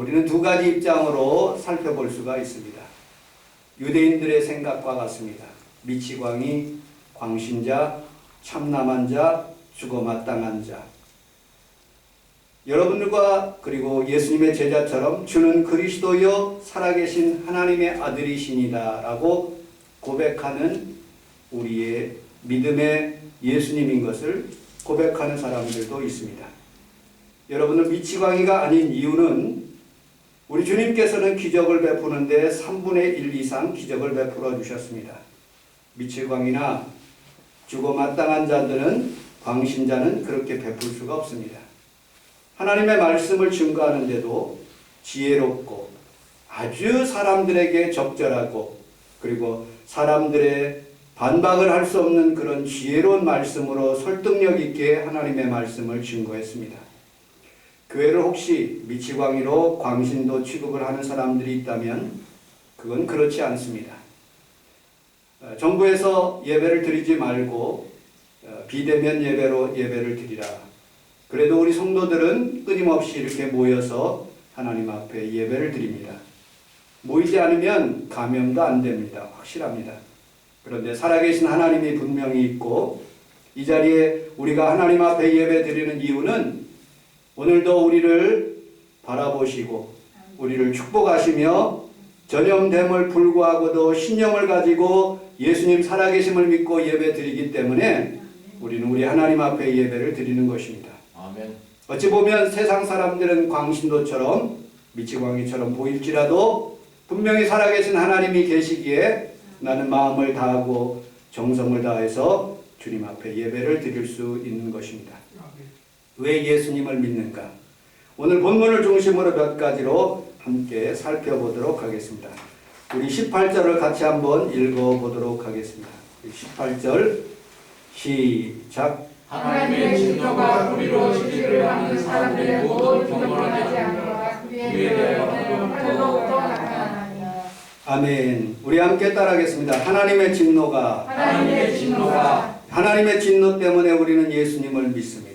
우리는 두 가지 입장으로 살펴볼 수가 있습니다. 유대인들의 생각과 같습니다. 미치광이 광신자, 참남한 자, 죽어 마땅한 자. 여러분들과 그리고 예수님의 제자처럼 주는 그리스도여 살아계신 하나님의 아들이시니다 라고 고백하는 우리의 믿음의 예수님인 것을 고백하는 사람들도 있습니다. 여러분은 미치광이가 아닌 이유는 우리 주님께서는 기적을 베푸는데 3분의 1 이상 기적을 베풀어 주셨습니다. 미치광이나 죽어 마땅한 자들은, 광신자는 그렇게 베풀 수가 없습니다. 하나님의 말씀을 증거하는데도 지혜롭고 아주 사람들에게 적절하고 그리고 사람들의 반박을 할 수 없는 그런 지혜로운 말씀으로 설득력 있게 하나님의 말씀을 증거했습니다. 교회를 혹시 미치광이로 광신도 취급을 하는 사람들이 있다면 그건 그렇지 않습니다. 정부에서 예배를 드리지 말고 비대면 예배로 예배를 드리라. 그래도 우리 성도들은 끊임없이 이렇게 모여서 하나님 앞에 예배를 드립니다. 모이지 않으면 감염도 안 됩니다. 확실합니다. 그런데 살아계신 하나님이 분명히 있고 이 자리에 우리가 하나님 앞에 예배 드리는 이유는 오늘도 우리를 바라보시고 우리를 축복하시며 전염됨을 불구하고도 신념을 가지고 예수님 살아계심을 믿고 예배 드리기 때문에 우리는 우리 하나님 앞에 예배를 드리는 것입니다. 아멘. 어찌 보면 세상 사람들은 광신도처럼 미치광이처럼 보일지라도 분명히 살아계신 하나님이 계시기에 나는 마음을 다하고 정성을 다해서 주님 앞에 예배를 드릴 수 있는 것입니다. 왜 예수님을 믿는가? 오늘 본문을 중심으로 몇 가지로 함께 살펴보도록 하겠습니다. 우리 18절을 같이 한번 읽어보도록 하겠습니다. 18절 시작. 하나님의 진노가 우리로 지지를 하는 사람들의 모든 경건하지 않노라. 그에 대하여 칼로부터 나타나니. 아멘. 우리 함께 따라하겠습니다. 하나님의 진노가 하나님의 진노 때문에 우리는 예수님을 믿습니다.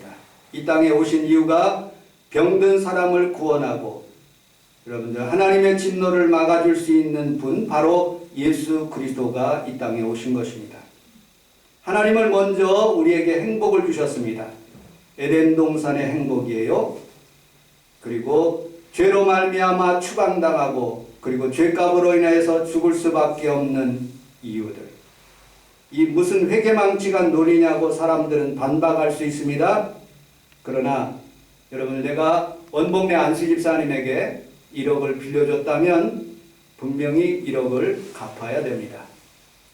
이 땅에 오신 이유가 병든 사람을 구원하고 여러분들 하나님의 진노를 막아줄 수 있는 분 바로 예수 그리스도가 이 땅에 오신 것입니다. 하나님을 먼저 우리에게 행복을 주셨습니다. 에덴 동산의 행복이에요. 그리고 죄로 말미암아 추방당하고 그리고 죄값으로 인해서 죽을 수밖에 없는 이유들. 이 무슨 회개망치가 논리냐고 사람들은 반박할 수 있습니다. 그러나 여러분 내가 원복내 안수 집사님에게 1억을 빌려줬다면 분명히 1억을 갚아야 됩니다.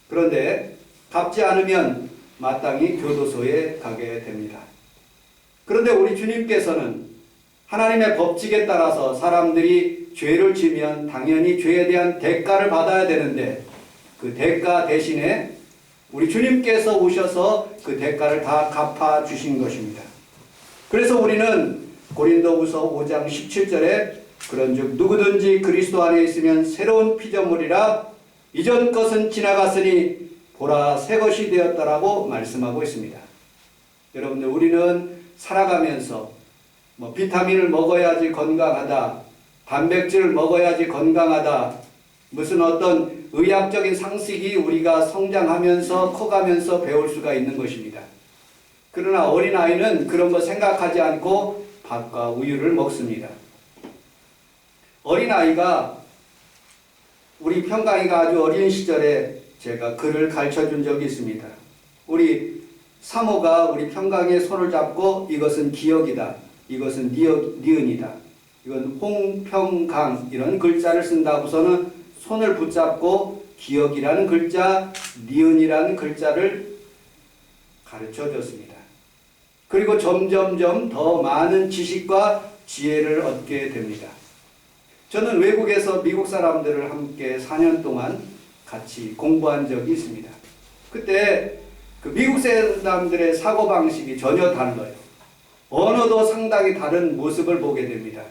그런데 갚지 않으면 마땅히 교도소에 가게 됩니다. 그런데 우리 주님께서는 하나님의 법칙에 따라서 사람들이 죄를 지면 당연히 죄에 대한 대가를 받아야 되는데 그 대가 대신에 우리 주님께서 오셔서 그 대가를 다 갚아주신 것입니다. 그래서 우리는 고린도후서 5장 17절에 그런즉 누구든지 그리스도 안에 있으면 새로운 피조물이라 이전 것은 지나갔으니 보라 새 것이 되었다라고 말씀하고 있습니다. 여러분들 우리는 살아가면서 비타민을 먹어야지 건강하다, 단백질을 먹어야지 건강하다, 무슨 어떤 의학적인 상식이 우리가 성장하면서 커가면서 배울 수가 있는 것입니다. 그러나 어린아이는 그런 거 생각하지 않고 밥과 우유를 먹습니다. 어린아이가 우리 평강이가 아주 어린 시절에 제가 글을 가르쳐준 적이 있습니다. 우리 사모가 우리 평강의 손을 잡고 이것은 기억이다. 이것은 니은이다. 이건 홍평강 이런 글자를 쓴다고서는 손을 붙잡고 기억이라는 글자, 니은이라는 글자를 가르쳐 줬습니다. 그리고 점점점 더 많은 지식과 지혜를 얻게 됩니다. 저는 외국에서 미국 사람들을 함께 4년 동안 같이 공부한 적이 있습니다. 그때 그 미국 사람들의 사고방식이 전혀 달라요. 언어도 상당히 다른 모습을 보게 됩니다.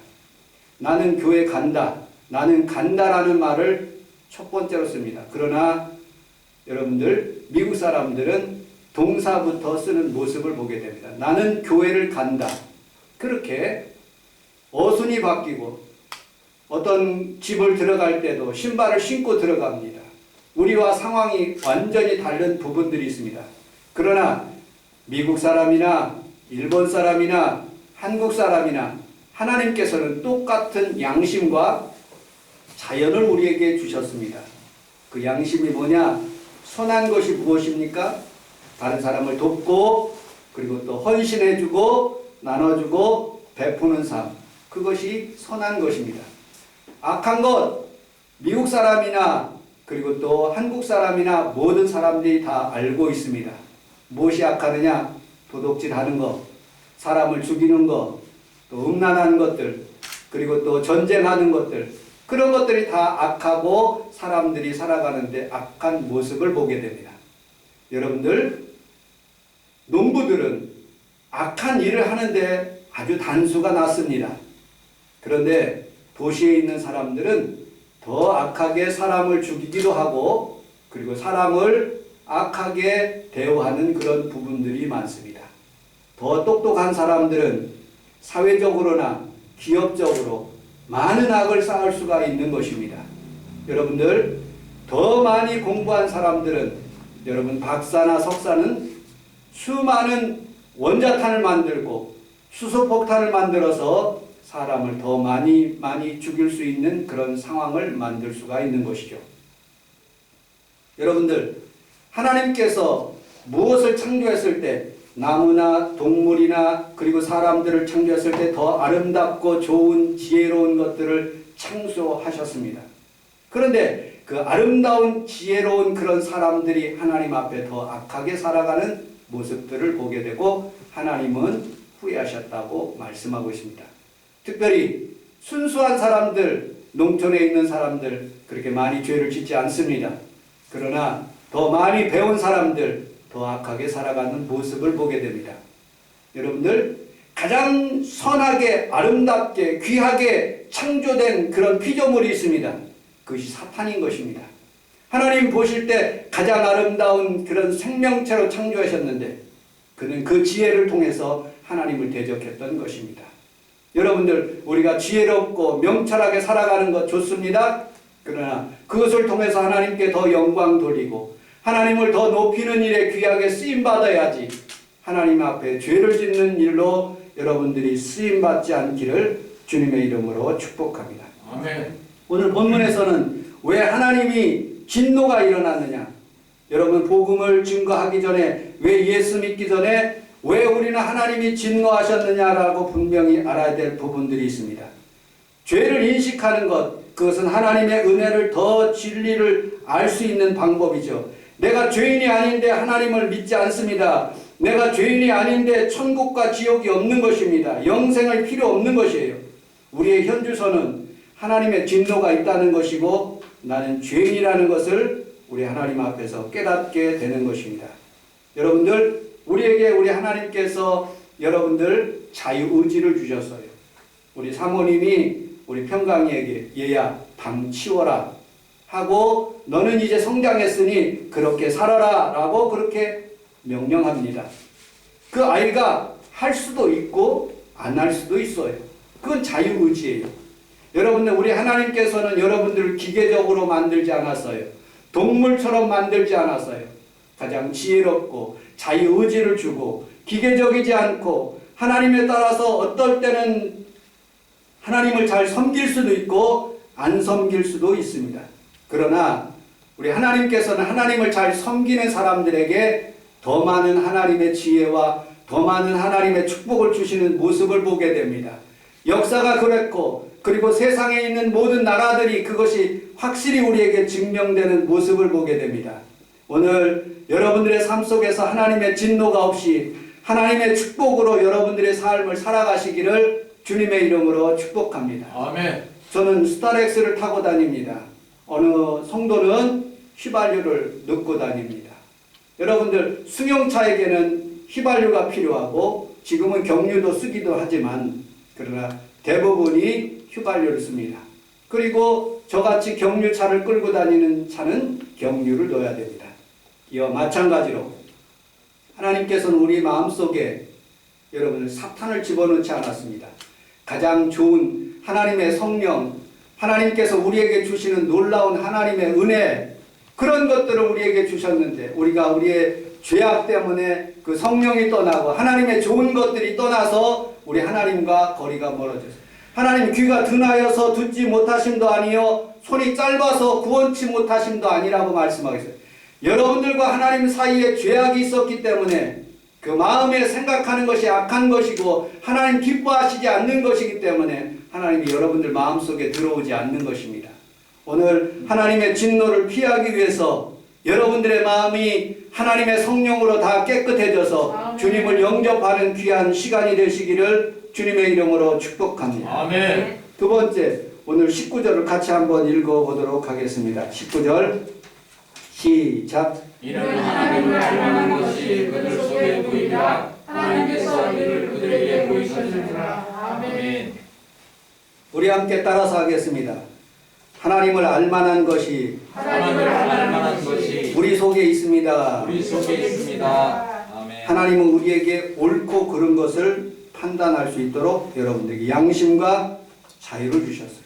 나는 교회 간다. 나는 간다라는 말을 첫 번째로 씁니다. 그러나 여러분들 미국 사람들은 동사부터 쓰는 모습을 보게 됩니다. 나는 교회를 간다. 그렇게 어순이 바뀌고 어떤 집을 들어갈 때도 신발을 신고 들어갑니다. 우리와 상황이 완전히 다른 부분들이 있습니다. 그러나 미국 사람이나 일본 사람이나 한국 사람이나 하나님께서는 똑같은 양심과 자연을 우리에게 주셨습니다. 그 양심이 뭐냐? 선한 것이 무엇입니까? 다른 사람을 돕고 그리고 또 헌신해주고 나눠주고 베푸는 삶. 그것이 선한 것입니다. 악한 것, 미국 사람이나 그리고 또 한국 사람이나 모든 사람들이 다 알고 있습니다. 무엇이 악하느냐? 도둑질하는 것, 사람을 죽이는 것, 또 음란한 것들, 그리고 또 전쟁하는 것들, 그런 것들이 다 악하고 사람들이 살아가는데 악한 모습을 보게 됩니다. 여러분들, 농부들은 악한 일을 하는데 아주 단수가 났습니다. 그런데 도시에 있는 사람들은 더 악하게 사람을 죽이기도 하고 그리고 사람을 악하게 대우하는 그런 부분들이 많습니다. 더 똑똑한 사람들은 사회적으로나 기업적으로 많은 악을 쌓을 수가 있는 것입니다. 여러분들, 더 많이 공부한 사람들은 여러분 박사나 석사는 수많은 원자탄을 만들고 수소폭탄을 만들어서 사람을 더 많이 죽일 수 있는 그런 상황을 만들 수가 있는 것이죠. 여러분들, 하나님께서 무엇을 창조했을 때 나무나 동물이나 그리고 사람들을 창조했을 때 더 아름답고 좋은 지혜로운 것들을 창조하셨습니다. 그런데 그 아름다운 지혜로운 그런 사람들이 하나님 앞에 더 악하게 살아가는 모습들을 보게 되고 하나님은 후회하셨다고 말씀하고 있습니다. 특별히 순수한 사람들, 농촌에 있는 사람들 그렇게 많이 죄를 짓지 않습니다. 그러나 더 많이 배운 사람들 더 악하게 살아가는 모습을 보게 됩니다. 여러분들, 가장 선하게 아름답게 귀하게 창조된 그런 피조물이 있습니다. 그것이 사탄인 것입니다. 하나님 보실 때 가장 아름다운 그런 생명체로 창조하셨는데 그는 그 지혜를 통해서 하나님을 대적했던 것입니다. 여러분들, 우리가 지혜롭고 명철하게 살아가는 것 좋습니다. 그러나 그것을 통해서 하나님께 더 영광 돌리고 하나님을 더 높이는 일에 귀하게 쓰임받아야지 하나님 앞에 죄를 짓는 일로 여러분들이 쓰임받지 않기를 주님의 이름으로 축복합니다. 아멘. 오늘 본문에서는 왜 하나님이 진노가 일어났느냐? 여러분, 복음을 증거하기 전에, 왜 예수 믿기 전에 왜 우리는 하나님이 진노하셨느냐라고 분명히 알아야 될 부분들이 있습니다. 죄를 인식하는 것, 그것은 하나님의 은혜를 더 진리를 알 수 있는 방법이죠. 내가 죄인이 아닌데 하나님을 믿지 않습니다. 내가 죄인이 아닌데 천국과 지옥이 없는 것입니다. 영생을 필요 없는 것이에요. 우리의 현주소는 하나님의 진노가 있다는 것이고 나는 죄인이라는 것을 우리 하나님 앞에서 깨닫게 되는 것입니다. 여러분들, 우리에게 우리 하나님께서 여러분들 자유의지를 주셨어요. 우리 사모님이 우리 평강이에게 얘야 방 치워라 하고 너는 이제 성장했으니 그렇게 살아라 라고 그렇게 명령합니다. 그 아이가 할 수도 있고 안 할 수도 있어요. 그건 자유의지예요. 여러분들, 우리 하나님께서는 여러분들을 기계적으로 만들지 않았어요. 동물처럼 만들지 않았어요. 가장 지혜롭고 자유의지를 주고 기계적이지 않고 하나님에 따라서 어떨 때는 하나님을 잘 섬길 수도 있고 안 섬길 수도 있습니다. 그러나 우리 하나님께서는 하나님을 잘 섬기는 사람들에게 더 많은 하나님의 지혜와 더 많은 하나님의 축복을 주시는 모습을 보게 됩니다. 역사가 그랬고 그리고 세상에 있는 모든 나라들이 그것이 확실히 우리에게 증명되는 모습을 보게 됩니다. 오늘 여러분들의 삶 속에서 하나님의 진노가 없이 하나님의 축복으로 여러분들의 삶을 살아가시기를 주님의 이름으로 축복합니다. 아멘. 저는 스타렉스를 타고 다닙니다. 어느 성도는 휘발유를 넣고 다닙니다. 여러분들, 승용차에게는 휘발유가 필요하고 지금은 경유도 쓰기도 하지만 그러나 대부분이 휘발유를 씁니다. 그리고 저같이 경유차를 끌고 다니는 차는 경유를 넣어야 됩니다. 이와 마찬가지로 하나님께서는 우리 마음속에 여러분들 사탄을 집어넣지 않았습니다. 가장 좋은 하나님의 성령, 하나님께서 우리에게 주시는 놀라운 하나님의 은혜, 그런 것들을 우리에게 주셨는데 우리가 우리의 죄악 때문에 그 성령이 떠나고 하나님의 좋은 것들이 떠나서 우리 하나님과 거리가 멀어졌어요. 하나님 귀가 둔하여서 듣지 못하심도 아니요 손이 짧아서 구원치 못하심도 아니라고 말씀하겠어요. 여러분들과 하나님 사이에 죄악이 있었기 때문에 그 마음에 생각하는 것이 악한 것이고 하나님 기뻐하시지 않는 것이기 때문에 하나님이 여러분들 마음속에 들어오지 않는 것입니다. 오늘 하나님의 진노를 피하기 위해서 여러분들의 마음이 하나님의 성령으로 다 깨끗해져서 주님을 영접하는 귀한 시간이 되시기를 주님의 이름으로 축복합니다. 아멘. 두 번째, 오늘 19절을 같이 한번 읽어보도록 하겠습니다. 19절 시작. 이는 하나님을 알만한 것이 그들 속에 보이라 하나님께서 이를 그들에게 보이셨느니라. 아멘. 우리 함께 따라서 하겠습니다. 하나님을 알만한 것이 하나님을 알만한 것이 우리 속에 있습니다. 우리 속에 있습니다. 아멘. 하나님은 우리에게 옳고 그른 것을 판단할 수 있도록 여러분들에게 양심과 자유를 주셨어요.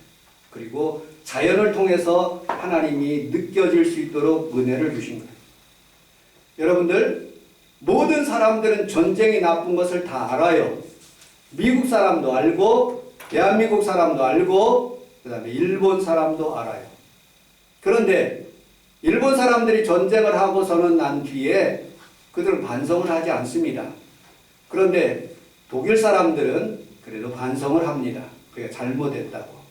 그리고 자연을 통해서 하나님이 느껴질 수 있도록 은혜를 주신 거예요. 여러분들, 모든 사람들은 전쟁이 나쁜 것을 다 알아요. 미국 사람도 알고 대한민국 사람도 알고 그 다음에 일본 사람도 알아요. 그런데 일본 사람들이 전쟁을 하고서는 난 뒤에 그들은 반성을 하지 않습니다. 그런데 독일 사람들은 그래도 반성을 합니다. 그게 잘못했다고.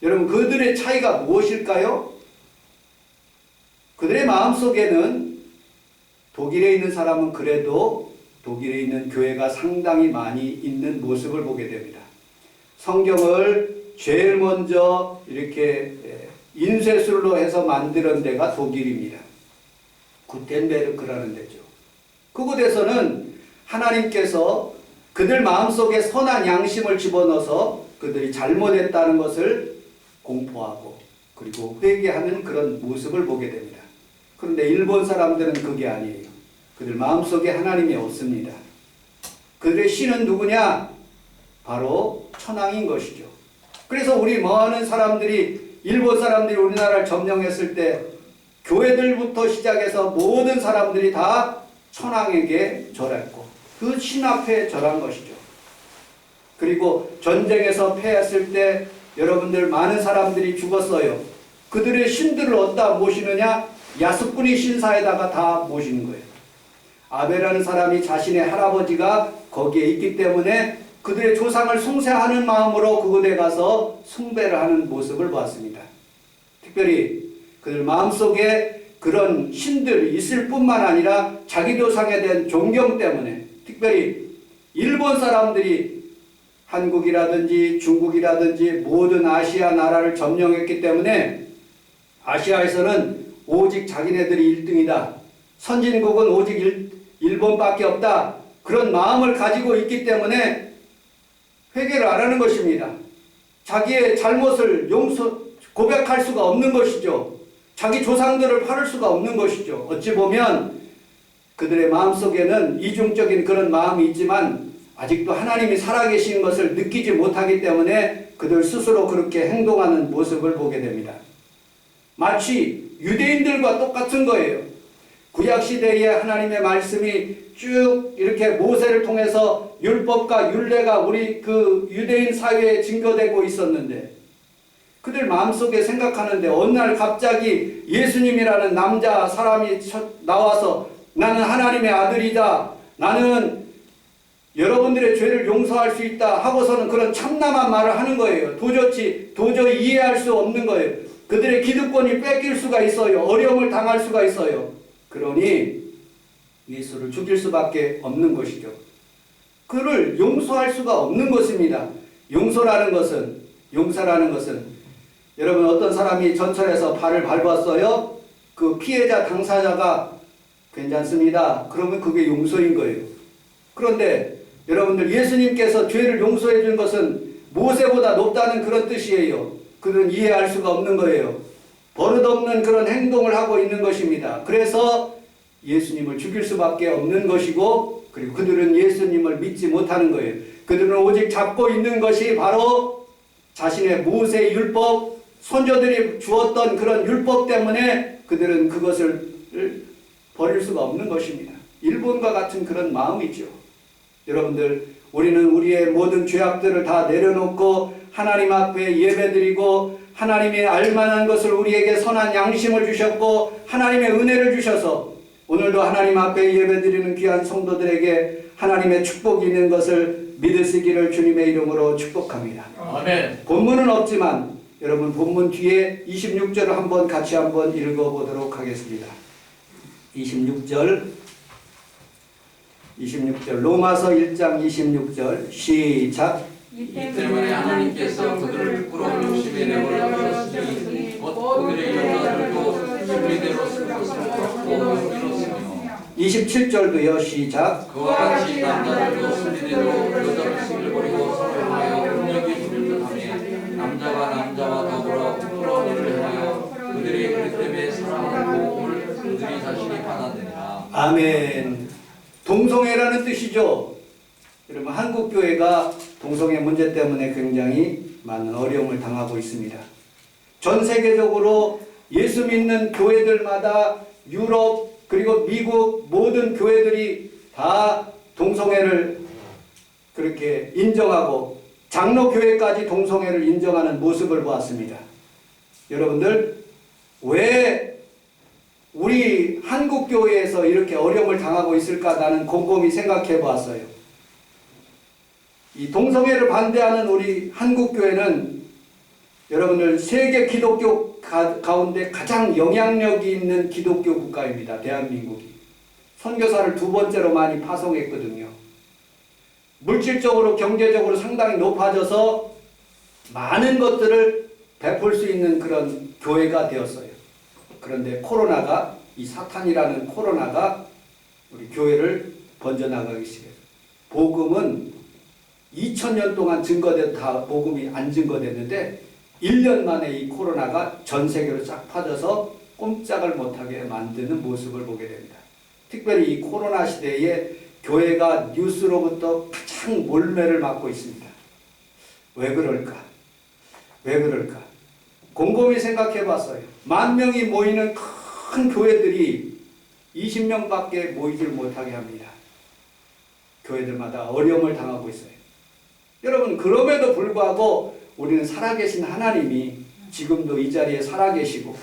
여러분, 그들의 차이가 무엇일까요? 그들의 마음속에는 독일에 있는 사람은 그래도 독일에 있는 교회가 상당히 많이 있는 모습을 보게 됩니다. 성경을 제일 먼저 이렇게 인쇄술로 해서 만드는 데가 독일입니다. 구텐베르크라는 데죠. 그곳에서는 하나님께서 그들 마음속에 선한 양심을 집어넣어서 그들이 잘못했다는 것을 공포하고 그리고 회개하는 그런 모습을 보게 됩니다. 그런데 일본 사람들은 그게 아니에요. 그들 마음속에 하나님이 없습니다. 그들의 신은 누구냐? 바로 천황인 것이죠. 그래서 우리 많은 사람들이, 일본 사람들이 우리나라를 점령했을 때 교회들부터 시작해서 모든 사람들이 다 천황에게 절했고 그 신 앞에 절한 것이죠. 그리고 전쟁에서 패했을 때 여러분들 많은 사람들이 죽었어요. 그들의 신들을 어디다 모시느냐? 야스쿠니 신사에다가 다 모시는 거예요. 아베라는 사람이 자신의 할아버지가 거기에 있기 때문에 그들의 조상을 숭배하는 마음으로 그곳에 가서 숭배를 하는 모습을 보았습니다. 특별히 그들 마음속에 그런 신들이 있을 뿐만 아니라 자기 조상에 대한 존경 때문에, 특별히 일본 사람들이 한국이라든지 중국이라든지 모든 아시아 나라를 점령했기 때문에 아시아에서는 오직 자기네들이 1등이다. 선진국은 오직 일본밖에 없다. 그런 마음을 가지고 있기 때문에 회개를 안 하는 것입니다. 자기의 잘못을 고백할 수가 없는 것이죠. 자기 조상들을 팔을 수가 없는 것이죠. 어찌 보면 그들의 마음속에는 이중적인 그런 마음이 있지만 아직도 하나님이 살아계신 것을 느끼지 못하기 때문에 그들 스스로 그렇게 행동하는 모습을 보게 됩니다. 마치 유대인들과 똑같은 거예요. 구약시대에 하나님의 말씀이 쭉 이렇게 모세를 통해서 율법과 율례가 우리 그 유대인 사회에 증거되고 있었는데 그들 마음속에 생각하는데 어느 날 갑자기 예수님이라는 남자 사람이 나와서 나는 하나님의 아들이다. 나는 여러분들의 죄를 용서할 수 있다 하고서는 그런 참남한 말을 하는 거예요. 도저히 이해할 수 없는 거예요. 그들의 기득권이 뺏길 수가 있어요. 어려움을 당할 수가 있어요. 그러니 예수를 죽일 수밖에 없는 것이죠. 그를 용서할 수가 없는 것입니다. 용서라는 것은 여러분 어떤 사람이 전철에서 발을 밟았어요. 그 피해자 당사자가 괜찮습니다. 그러면 그게 용서인 거예요. 그런데 여러분들 예수님께서 죄를 용서해 준 것은 모세보다 높다는 그런 뜻이에요. 그들은 이해할 수가 없는 거예요. 버릇없는 그런 행동을 하고 있는 것입니다. 그래서 예수님을 죽일 수밖에 없는 것이고 그리고 그들은 예수님을 믿지 못하는 거예요. 그들은 오직 잡고 있는 것이 바로 자신의 모세의 율법, 선조들이 주었던 그런 율법 때문에 그들은 그것을 버릴 수가 없는 것입니다. 일본과 같은 그런 마음이죠. 여러분들, 우리는 우리의 모든 죄악들을 다 내려놓고 하나님 앞에 예배드리고 하나님이 알만한 것을 우리에게 선한 양심을 주셨고 하나님의 은혜를 주셔서 오늘도 하나님 앞에 예배드리는 귀한 성도들에게 하나님의 축복이 있는 것을 믿으시기를 주님의 이름으로 축복합니다. 아멘. 본문은 없지만 여러분 본문 뒤에 26절을 한번 같이 한번 읽어보도록 하겠습니다. 26절 로마서 1장 26절 시작. 이 때문에 하나님께서 그들을 부끄러운 욕심에 내버려 두셨으니 곧 그들의 여자들도 진리대로 쓸 것을 걷고 용기로 쓰며 27절도요. 시작. 그와 같이 남자들도 순리대로 여자를 쓰기를 버리고 서로 향하여 능력이 부를 듯하며 남자가 남자와 더불어 부끄러운 일을 하여 그들이 그릇 때문에 사랑하는 복음을 그들이 자신이 받아내니라. 아멘. 동성애라는 뜻이죠. 여러분, 한국교회가 동성애 문제 때문에 굉장히 많은 어려움을 당하고 있습니다. 전 세계적으로 예수 믿는 교회들마다 유럽 그리고 미국 모든 교회들이 다 동성애를 그렇게 인정하고 장로교회까지 동성애를 인정하는 모습을 보았습니다. 여러분들, 왜 우리 한국교회에서 이렇게 어려움을 당하고 있을까 나는 곰곰이 생각해 보았어요. 이 동성애를 반대하는 우리 한국교회는 여러분들 세계 기독교 가운데 가장 영향력이 있는 기독교 국가입니다. 대한민국이. 선교사를 2번째로 많이 파송했거든요. 물질적으로 경제적으로 상당히 높아져서 많은 것들을 베풀 수 있는 그런 교회가 되었어요. 그런데 코로나가, 이 사탄이라는 코로나가 우리 교회를 번져나가기 시작해요. 복음은 2000년 동안 증거돼도 다 복음이 안 증거됐는데 1년 만에 이 코로나가 전 세계로 쫙 퍼져서 꼼짝을 못하게 만드는 모습을 보게 됩니다. 특별히 이 코로나 시대에 교회가 뉴스로부터 가장 몰매를 맞고 있습니다. 왜 그럴까? 왜 그럴까? 곰곰이 생각해 봤어요. 10,000명이 모이는 큰 교회들이 20명밖에 모이질 못하게 합니다. 교회들마다 어려움을 당하고 있어요. 여러분, 그럼에도 불구하고 우리는 살아계신 하나님이 지금도 이 자리에 살아계시고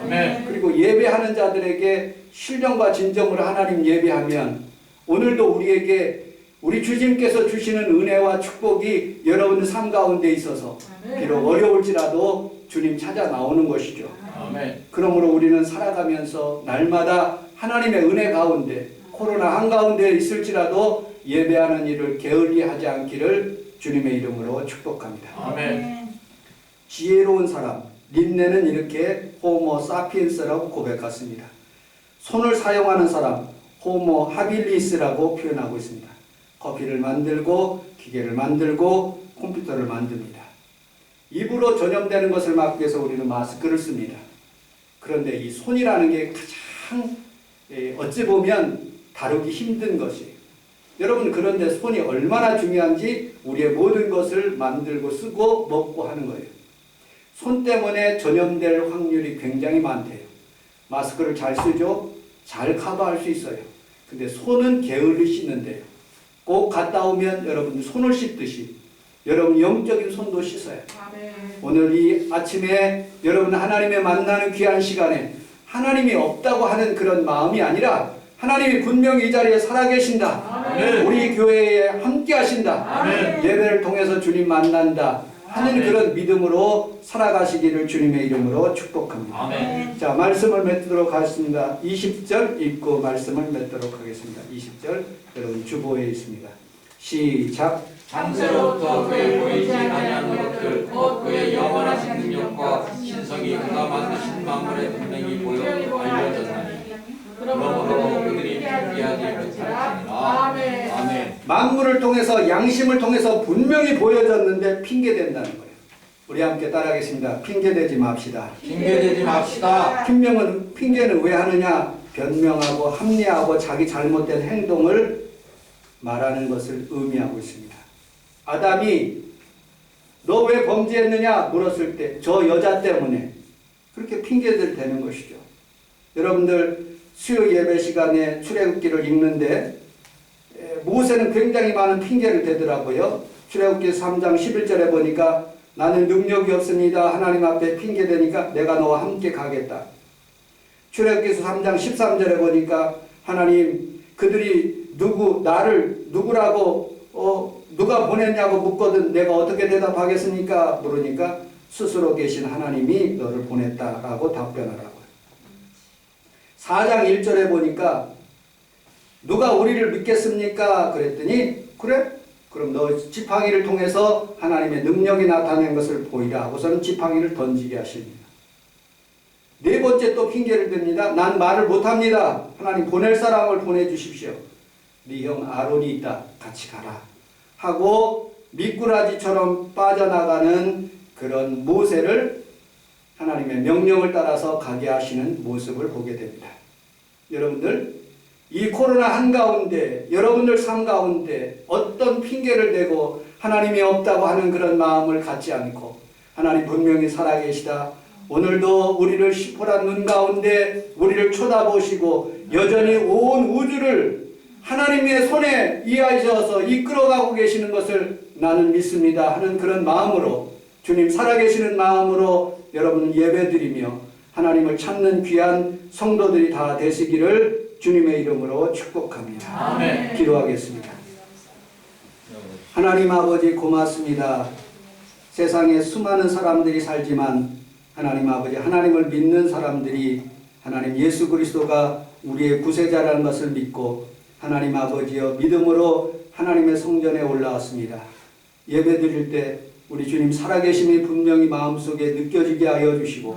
아멘. 그리고 예배하는 자들에게 신령과 진정으로 하나님 예배하면 오늘도 우리에게 우리 주님께서 주시는 은혜와 축복이 여러분의 삶 가운데 있어서 비록 어려울지라도 주님 찾아 나오는 것이죠. 아멘. 그러므로 우리는 살아가면서 날마다 하나님의 은혜 가운데 코로나 한가운데 있을지라도 예배하는 일을 게을리하지 않기를 주님의 이름으로 축복합니다. 아멘. 지혜로운 사람, 린네는 이렇게 호모 사피엔스라고 고백했습니다. 손을 사용하는 사람, 호모 하빌리스라고 표현하고 있습니다. 커피를 만들고 기계를 만들고 컴퓨터를 만듭니다. 입으로 전염되는 것을 막기 위해서 우리는 마스크를 씁니다. 그런데 이 손이라는 게 가장 어찌 보면 다루기 힘든 것이에요. 여러분, 그런데 손이 얼마나 중요한지 우리의 모든 것을 만들고 쓰고 먹고 하는 거예요. 손 때문에 전염될 확률이 굉장히 많대요. 마스크를 잘 쓰죠? 잘 커버할 수 있어요. 근데 손은 게을리 씻는데요. 꼭 갔다 오면 여러분 손을 씻듯이 여러분 영적인 손도 씻어요. 오늘 이 아침에 여러분 하나님의 만나는 귀한 시간에 하나님이 없다고 하는 그런 마음이 아니라 하나님이 분명히 이 자리에 살아계신다. 아멘. 우리 교회에 함께 하신다. 아멘. 예배를 통해서 주님 만난다 하는 아멘. 그런 믿음으로 살아가시기를 주님의 이름으로 축복합니다. 아멘. 자, 말씀을 맺도록 하겠습니다. 20절 읽고 말씀을 맺도록 하겠습니다. 20절 여러분 주보에 있습니다. 시작. 창세로부터 그의 보이지 아니하는 것들 곧 그의 영원하신 능력과 신성이 그가 만드신 만물에 분명히 보여 알려졌나니 그러므로 그들이 피하지 못할지니라. 아멘. 만물을 통해서 양심을 통해서 분명히 보여졌는데 핑계된다는 거예요. 우리 함께 따라하겠습니다. 핑계대지 맙시다. 핑계대지 맙시다. 핑계는 왜 하느냐? 변명하고 합리화하고 자기 잘못된 행동을 말하는 것을 의미하고 있습니다. 아담이 너 왜 범죄했느냐 물었을 때 저 여자 때문에 그렇게 핑계들 대는 것이죠. 여러분들 수요 예배 시간에 출애굽기를 읽는데 모세는 굉장히 많은 핑계를 대더라고요. 출애굽기 3장 11절에 보니까 나는 능력이 없습니다. 하나님 앞에 핑계대니까 내가 너와 함께 가겠다. 출애굽기서 3장 13절에 보니까 하나님 그들이 나를 누구라고 누가 보냈냐고 묻거든 내가 어떻게 대답하겠습니까? 물으니까 스스로 계신 하나님이 너를 보냈다라고 답변하라고요. 4장 1절에 보니까 누가 우리를 믿겠습니까? 그랬더니 그래? 그럼 너 지팡이를 통해서 하나님의 능력이 나타낸 것을 보이라 하고서는 지팡이를 던지게 하십니다. 네 번째 또 핑계를 댑니다. 난 말을 못합니다. 하나님 보낼 사람을 보내주십시오. 네 형 아론이 있다. 같이 가라. 하고 미꾸라지처럼 빠져나가는 그런 모세를 하나님의 명령을 따라서 가게 하시는 모습을 보게 됩니다. 여러분들 이 코로나 한가운데 여러분들 삶 가운데 어떤 핑계를 대고 하나님이 없다고 하는 그런 마음을 갖지 않고 하나님 분명히 살아계시다. 오늘도 우리를 시퍼란 눈 가운데 우리를 쳐다보시고 여전히 온 우주를 하나님의 손에 이하셔서 이끌어가고 계시는 것을 나는 믿습니다 하는 그런 마음으로 주님 살아계시는 마음으로 여러분 예배드리며 하나님을 찾는 귀한 성도들이 다 되시기를 주님의 이름으로 축복합니다. 아멘. 기도하겠습니다. 하나님 아버지 고맙습니다. 세상에 수많은 사람들이 살지만 하나님 아버지 하나님을 믿는 사람들이 하나님 예수 그리스도가 우리의 구세자라는 것을 믿고 하나님 아버지여 믿음으로 하나님의 성전에 올라왔습니다. 예배드릴 때 우리 주님 살아계심이 분명히 마음속에 느껴지게 하여 주시고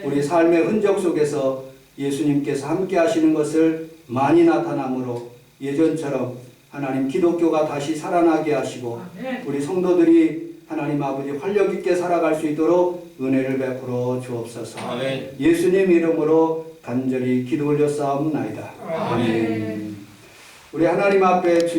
우리 삶의 흔적 속에서 예수님께서 함께 하시는 것을 많이 나타나므로 예전처럼 하나님 기독교가 다시 살아나게 하시고 우리 성도들이 하나님 아버지 활력 있게 살아갈 수 있도록 은혜를 베풀어 주옵소서. 아멘. 예수님 이름으로 간절히 기도 올려 싸움나이다. 아멘. 우리 하나님 앞에